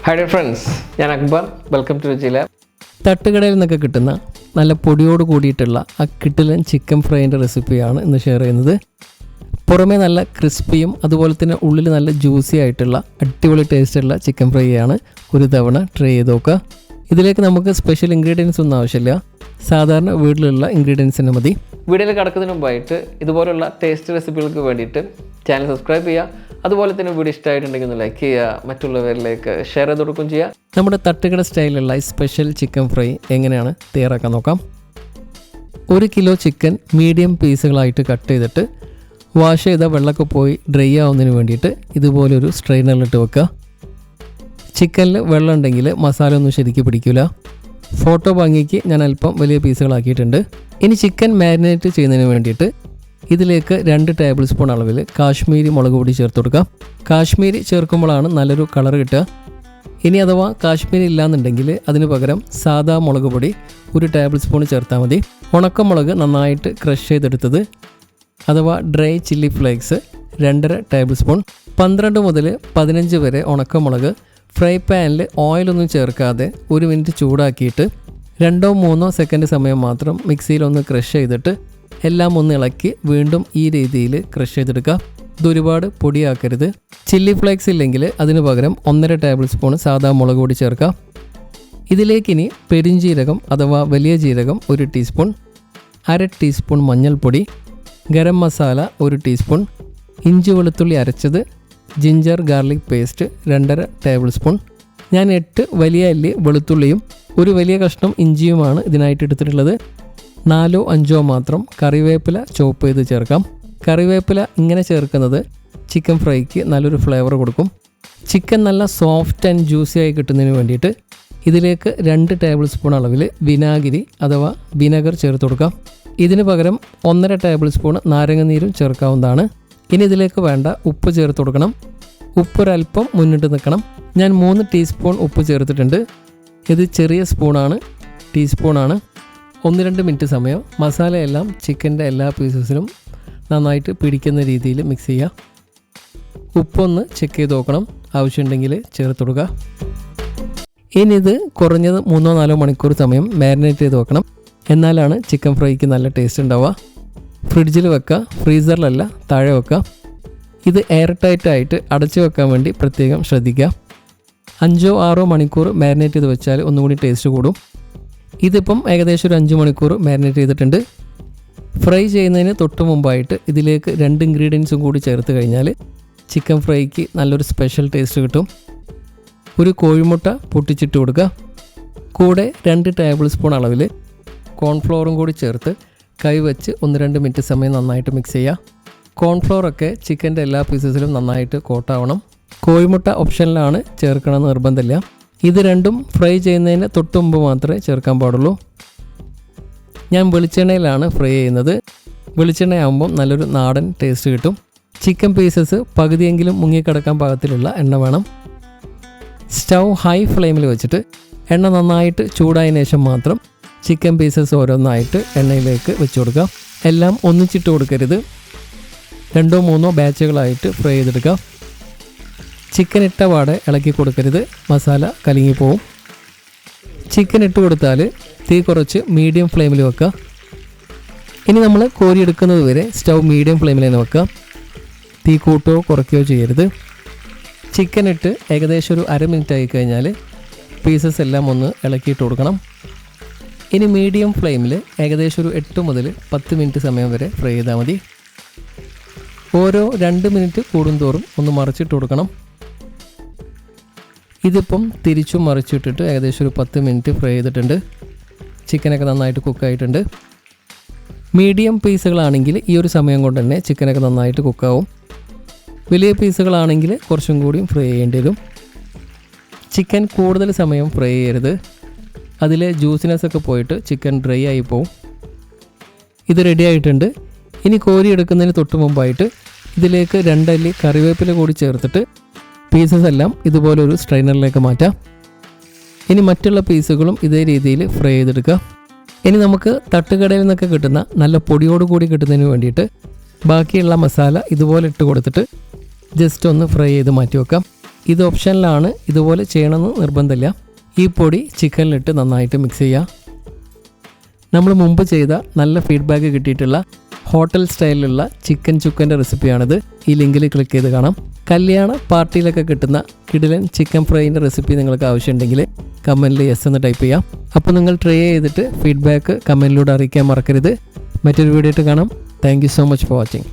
Hi dear friends, ഞാൻ Akbar. Welcome to രുചി lab. തട്ടുകടയിൽ നിന്നൊക്കെ കിട്ടുന്ന നല്ല പൊടിയോട് കൂടിയിട്ടുള്ള ആ കിടിലൻ ചിക്കൻ ഫ്രൈൻ്റെ റെസിപ്പിയാണ് ഇന്ന് ഷെയർ ചെയ്യുന്നത്. പുറമേ നല്ല ക്രിസ്പിയും അതുപോലെ തന്നെ ഉള്ളിൽ നല്ല ജ്യൂസി ആയിട്ടുള്ള അടിപൊളി ടേസ്റ്റുള്ള ചിക്കൻ ഫ്രൈ ആണ്. ഒരു തവണ ട്രൈ ചെയ്ത് നോക്കുക. ഇതിലേക്ക് നമുക്ക് സ്പെഷ്യൽ ഇൻഗ്രീഡിയൻസ് ഒന്നും ആവശ്യമില്ല, സാധാരണ വീട്ടിലുള്ള ഇൻഗ്രീഡിയൻസ് തന്നെ മതി. വീഡിയോയിൽ കിടക്കുന്നതിന് മുമ്പായിട്ട് ഇതുപോലുള്ള ടേസ്റ്റ് റെസിപ്പികൾക്ക് വേണ്ടിയിട്ട് ചാനൽ സബ്സ്ക്രൈബ് ചെയ്യുക. അതുപോലെ തന്നെ വീഡിയോ ഇഷ്ടമായിട്ടുണ്ടെങ്കിൽ ഒന്ന് ലൈക്ക് ചെയ്യുക, മറ്റുള്ളവരിലേക്ക് ഷെയർ ചെയ്ത് കൊടുക്കുകയും ചെയ്യുക. നമ്മുടെ തട്ടുകട സ്റ്റൈലിലുള്ള ഈ സ്പെഷ്യൽ ചിക്കൻ ഫ്രൈ എങ്ങനെയാണ് തയ്യാറാക്കാൻ നോക്കാം. 1 കിലോ ചിക്കൻ മീഡിയം പീസുകളായിട്ട് കട്ട് ചെയ്തിട്ട് വാഷ് ചെയ്ത വെള്ളമൊക്കെ പോയി ഡ്രൈ ആവുന്നതിന് വേണ്ടിയിട്ട് ഇതുപോലൊരു സ്ട്രെയിനറിലിട്ട് വെക്കുക. ചിക്കനിൽ വെള്ളം ഉണ്ടെങ്കിൽ മസാല ഒന്നും ശരിക്കും പിടിക്കില്ല. ഫോട്ടോ ഭംഗിക്ക് ഞാൻ അല്പം വലിയ പീസുകളാക്കിയിട്ടുണ്ട്. ഇനി ചിക്കൻ മാരിനേറ്റ് ചെയ്യുന്നതിന് വേണ്ടിയിട്ട് ഇതിലേക്ക് 2 ടേബിൾ സ്പൂൺ അളവിൽ കാശ്മീരി മുളക് പൊടി ചേർത്ത് കൊടുക്കാം. കാശ്മീരി ചേർക്കുമ്പോഴാണ് നല്ലൊരു കളർ കിട്ടുക. ഇനി അഥവാ കാശ്മീരി ഇല്ലാന്നുണ്ടെങ്കിൽ അതിന് പകരം സാദാ മുളക് പൊടി 1 ടേബിൾ സ്പൂൺ ചേർത്താൽ മതി. ഉണക്കമുളക് നന്നായിട്ട് ക്രഷ് ചെയ്തെടുത്തത് അഥവാ dry chilli flakes 2.5 table spoon. 12 മുതൽ 15 വരെ ഉണക്കമുളക് ഫ്രൈ പാനിൽ ഓയിലൊന്നും ചേർക്കാതെ 1 മിനിറ്റ് ചൂടാക്കിയിട്ട് 2-3 സെക്കൻഡ് സമയം മാത്രം മിക്സിയിലൊന്ന് ക്രഷ് ചെയ്തിട്ട് എല്ലാം ഒന്ന് ഇളക്കി വീണ്ടും ഈ രീതിയിൽ ക്രഷ് ചെയ്തെടുക്കുക. ഇതൊരുപാട് പൊടിയാക്കരുത്. ചില്ലി ഫ്ലേക്സ് ഇല്ലെങ്കിൽ അതിന് പകരം 1.5 ടേബിൾ സ്പൂൺ സാദാ മുളക് പൊടി ചേർക്കാം. ഇതിലേക്കിനി പെരിഞ്ജീരകം അഥവാ വലിയ ജീരകം 1 ടീസ്പൂൺ, 1/2 ടീസ്പൂൺ മഞ്ഞൾപ്പൊടി, ഗരം മസാല 1 ടീസ്പൂൺ, ഇഞ്ചി വെളുത്തുള്ളി അരച്ചത്, ginger garlic paste 2.5 table spoon. ഞാൻ 8 വലിയ അല്ലി വെളുത്തുള്ളിയും 1 വലിയ കഷ്ണം ഇഞ്ചിയുമാണ് ഇതിനായിട്ട് എടുത്തിട്ടുള്ളത്. 4-5 മാത്രം കറിവേപ്പില ചോപ്പ് ചെയ്ത് ചേർക്കാം. കറിവേപ്പില ഇങ്ങനെ ചേർക്കുന്നത് ചിക്കൻ ഫ്രൈക്ക് നല്ലൊരു ഫ്ലേവർ കൊടുക്കും. ചിക്കൻ നല്ല സോഫ്റ്റ് ആൻഡ് ജ്യൂസി ആയി കിട്ടുന്നതിന് വേണ്ടിയിട്ട് ഇതിലേക്ക് 2 ടേബിൾ സ്പൂൺ അളവിൽ വിനാഗിരി അഥവാ വിനെഗർ ചേർത്ത് കൊടുക്കാം. ഇതിന് പകരം 1.5 ടേബിൾ സ്പൂൺ നാരങ്ങനീരും ചേർക്കാവുന്നതാണ്. ഇനി ഇതിലേക്ക് വേണ്ട ഉപ്പ് ചേർത്ത് കൊടുക്കണം. ഉപ്പ് ഒരല്പം മുന്നിട്ട് നിൽക്കണം. ഞാൻ 3 ടീസ്പൂൺ ഉപ്പ് ചേർത്തിട്ടുണ്ട്. ഇത് ചെറിയ സ്പൂണാണ്, ടീസ്പൂണാണ്. 1-2 മിനിറ്റ് സമയം മസാലയെല്ലാം ചിക്കൻ്റെ എല്ലാ പീസസിലും നന്നായിട്ട് പിടിക്കുന്ന രീതിയിൽ മിക്സ് ചെയ്യുക. ഉപ്പൊന്ന് ചെക്ക് ചെയ്ത് നോക്കണം, ആവശ്യമുണ്ടെങ്കിൽ ചേർത്ത് കൊടുക്കുക. ഇനി ഇത് കുറഞ്ഞത് 3-4 മണിക്കൂർ സമയം മാരിനേറ്റ് ചെയ്ത് വെക്കണം. എന്നാലാണ് ചിക്കൻ ഫ്രൈക്ക് നല്ല ടേസ്റ്റ് ഉണ്ടാവുക. ഫ്രിഡ്ജിൽ വെക്കുക, ഫ്രീസറിലല്ല, താഴെ വെക്കുക. ഇത് എയർ ടൈറ്റായിട്ട് അടച്ചു വെക്കാൻ വേണ്ടി പ്രത്യേകം ശ്രദ്ധിക്കുക. 5-6 മണിക്കൂർ മാരിനേറ്റ് ചെയ്ത് വെച്ചാൽ ഒന്നുകൂടി ടേസ്റ്റ് കൂടും. ഇതിപ്പം ഏകദേശം ഒരു 5 മണിക്കൂർ മാരിനേറ്റ് ചെയ്തിട്ടുണ്ട്. ഫ്രൈ ചെയ്യുന്നതിന് തൊട്ട് മുമ്പായിട്ട് ഇതിലേക്ക് 2 ഇൻഗ്രീഡിയൻസും കൂടി ചേർത്ത് കഴിഞ്ഞാൽ ചിക്കൻ ഫ്രൈക്ക് നല്ലൊരു സ്പെഷ്യൽ ടേസ്റ്റ് കിട്ടും. ഒരു കോഴിമുട്ട പൊട്ടിച്ചിട്ട് കൊടുക്കുക. കൂടെ 2 ടേബിൾ സ്പൂൺ അളവിൽ കോൺഫ്ലോറും കൂടി ചേർത്ത് കൈ വെച്ച് 1-2 മിനിറ്റ് സമയം നന്നായിട്ട് മിക്സ് ചെയ്യുക. കോൺഫ്ലോറൊക്കെ ചിക്കൻ്റെ എല്ലാ പീസസിലും നന്നായിട്ട് കോട്ടാവണം. കോഴിമുട്ട ഓപ്ഷനിലാണ്, ചേർക്കണമെന്ന് നിർബന്ധമില്ല. ഇത് രണ്ടും ഫ്രൈ ചെയ്യുന്നതിന് തൊട്ട് മുമ്പ് മാത്രമേ ചേർക്കാൻ പാടുള്ളൂ. ഞാൻ വെളിച്ചെണ്ണയിലാണ് ഫ്രൈ ചെയ്യുന്നത്. വെളിച്ചെണ്ണയാകുമ്പം നല്ലൊരു നാടൻ ടേസ്റ്റ് കിട്ടും. ചിക്കൻ പീസസ് പകുതിയെങ്കിലും മുങ്ങിക്കിടക്കാൻ പാകത്തിലുള്ള എണ്ണ വേണം. സ്റ്റൗ ഹൈ ഫ്ലെയിമിൽ വെച്ചിട്ട് എണ്ണ നന്നായിട്ട് ചൂടായതിനു ശേഷം മാത്രം ചിക്കൻ പീസസ് ഓരോന്നായിട്ട് എണ്ണയിലേക്ക് വെച്ച് കൊടുക്കുക. എല്ലാം ഒന്നിച്ചിട്ട് കൊടുക്കരുത്, 2-3 ബാച്ചുകളായിട്ട് ഫ്രൈ ചെയ്തെടുക്കുക. ചിക്കൻ ഇട്ട പാടെ ഇളക്കി കൊടുക്കരുത്, മസാല കലങ്ങിപ്പോവും. ചിക്കൻ ഇട്ട് കൊടുത്താൽ തീ കുറച്ച് മീഡിയം ഫ്ലെയിമിൽ വെക്കുക. ഇനി നമ്മൾ കോരിയെടുക്കുന്നത് വരെ സ്റ്റൗ മീഡിയം ഫ്ലെയിമിൽ തന്നെ വെക്കുക. തീ കൂട്ടുകയോ കുറയ്ക്കുകയോ ചെയ്യരുത്. ചിക്കൻ ഇട്ട് ഏകദേശം ഒരു 1/2 മിനിറ്റ് ആയി കഴിഞ്ഞാൽ പീസസ് എല്ലാം ഒന്ന് ഇളക്കിയിട്ട് കൊടുക്കണം. ഇനി മീഡിയം ഫ്ലെയിമിൽ ഏകദേശം ഒരു 8 മുതൽ 10 മിനിറ്റ് സമയം വരെ ഫ്രൈ ചെയ്താൽ മതി. ഓരോ 2 മിനിറ്റ് കൂടുന്തോറും ഒന്ന് മറിച്ചിട്ട് കൊടുക്കണം. ഇതിപ്പം തിരിച്ചും മറിച്ചിട്ടിട്ട് ഏകദേശം ഒരു 10 മിനിറ്റ് ഫ്രൈ ചെയ്തിട്ടുണ്ട്. ചിക്കനൊക്കെ നന്നായിട്ട് കുക്കായിട്ടുണ്ട്. മീഡിയം പീസുകളാണെങ്കിൽ ഈ ഒരു സമയം കൊണ്ട് തന്നെ ചിക്കനൊക്കെ നന്നായിട്ട് കുക്കാവും. വലിയ പീസുകളാണെങ്കിൽ കുറച്ചും കൂടിയും ഫ്രൈ ചെയ്യേണ്ടി വരും. ചിക്കൻ കൂടുതൽ സമയം ഫ്രൈ ചെയ്യരുത്, അതിലെ ജ്യൂസിനെസ് ഒക്കെ പോയിട്ട് ചിക്കൻ ഡ്രൈ ആയി പോവും. ഇത് റെഡി ആയിട്ടുണ്ട്. ഇനി കോരി എടുക്കുന്നതിന് തൊട്ട് മുമ്പായിട്ട് ഇതിലേക്ക് 2 അല്ലി കറിവേപ്പില കൂടി ചേർത്തിട്ട് പീസസ് എല്ലാം ഇതുപോലൊരു സ്ട്രെയിനറിലേക്ക് മാറ്റാം. ഇനി മറ്റുള്ള പീസുകളും ഇതേ രീതിയിൽ ഫ്രൈ ചെയ്തെടുക്കുക. ഇനി നമുക്ക് തട്ടുകടയിൽ നിന്നൊക്കെ കിട്ടുന്ന നല്ല പൊടിയോട് കൂടി കിട്ടുന്നതിന് വേണ്ടിയിട്ട് ബാക്കിയുള്ള മസാല ഇതുപോലെ ഇട്ട് കൊടുത്തിട്ട് ജസ്റ്റ് ഒന്ന് ഫ്രൈ ചെയ്ത് മാറ്റി വെക്കാം. ഇത് ഓപ്ഷനിലാണ്, ഇതുപോലെ ചെയ്യണമെന്ന് നിർബന്ധമില്ല. ഈ പൊടി ചിക്കനിലിട്ട് നന്നായിട്ട് മിക്സ് ചെയ്യുക. നമ്മൾ മുമ്പ് ചെയ്ത നല്ല ഫീഡ്ബാക്ക് കിട്ടിയിട്ടുള്ള ഹോട്ടൽ സ്റ്റൈലിലുള്ള ചിക്കൻ ചുക്കൻ്റെ റെസിപ്പിയാണിത്. ഈ ലിങ്കിൽ ക്ലിക്ക് ചെയ്ത് കാണാം. കല്യാണ പാർട്ടിയിലൊക്കെ കിട്ടുന്ന കിടിലൻ ചിക്കൻ ഫ്രൈൻ്റെ റെസിപ്പി നിങ്ങൾക്ക് ആവശ്യമുണ്ടെങ്കിൽ കമൻറ്റിൽ യെസ് എന്ന് ടൈപ്പ് ചെയ്യാം. അപ്പോൾ നിങ്ങൾ ട്രൈ ചെയ്തിട്ട് ഫീഡ്ബാക്ക് കമൻറ്റിലൂടെ അറിയിക്കാൻ മറക്കരുത്. മറ്റൊരു വീഡിയോ ആയിട്ട് കാണാം. Thank you so much for watching.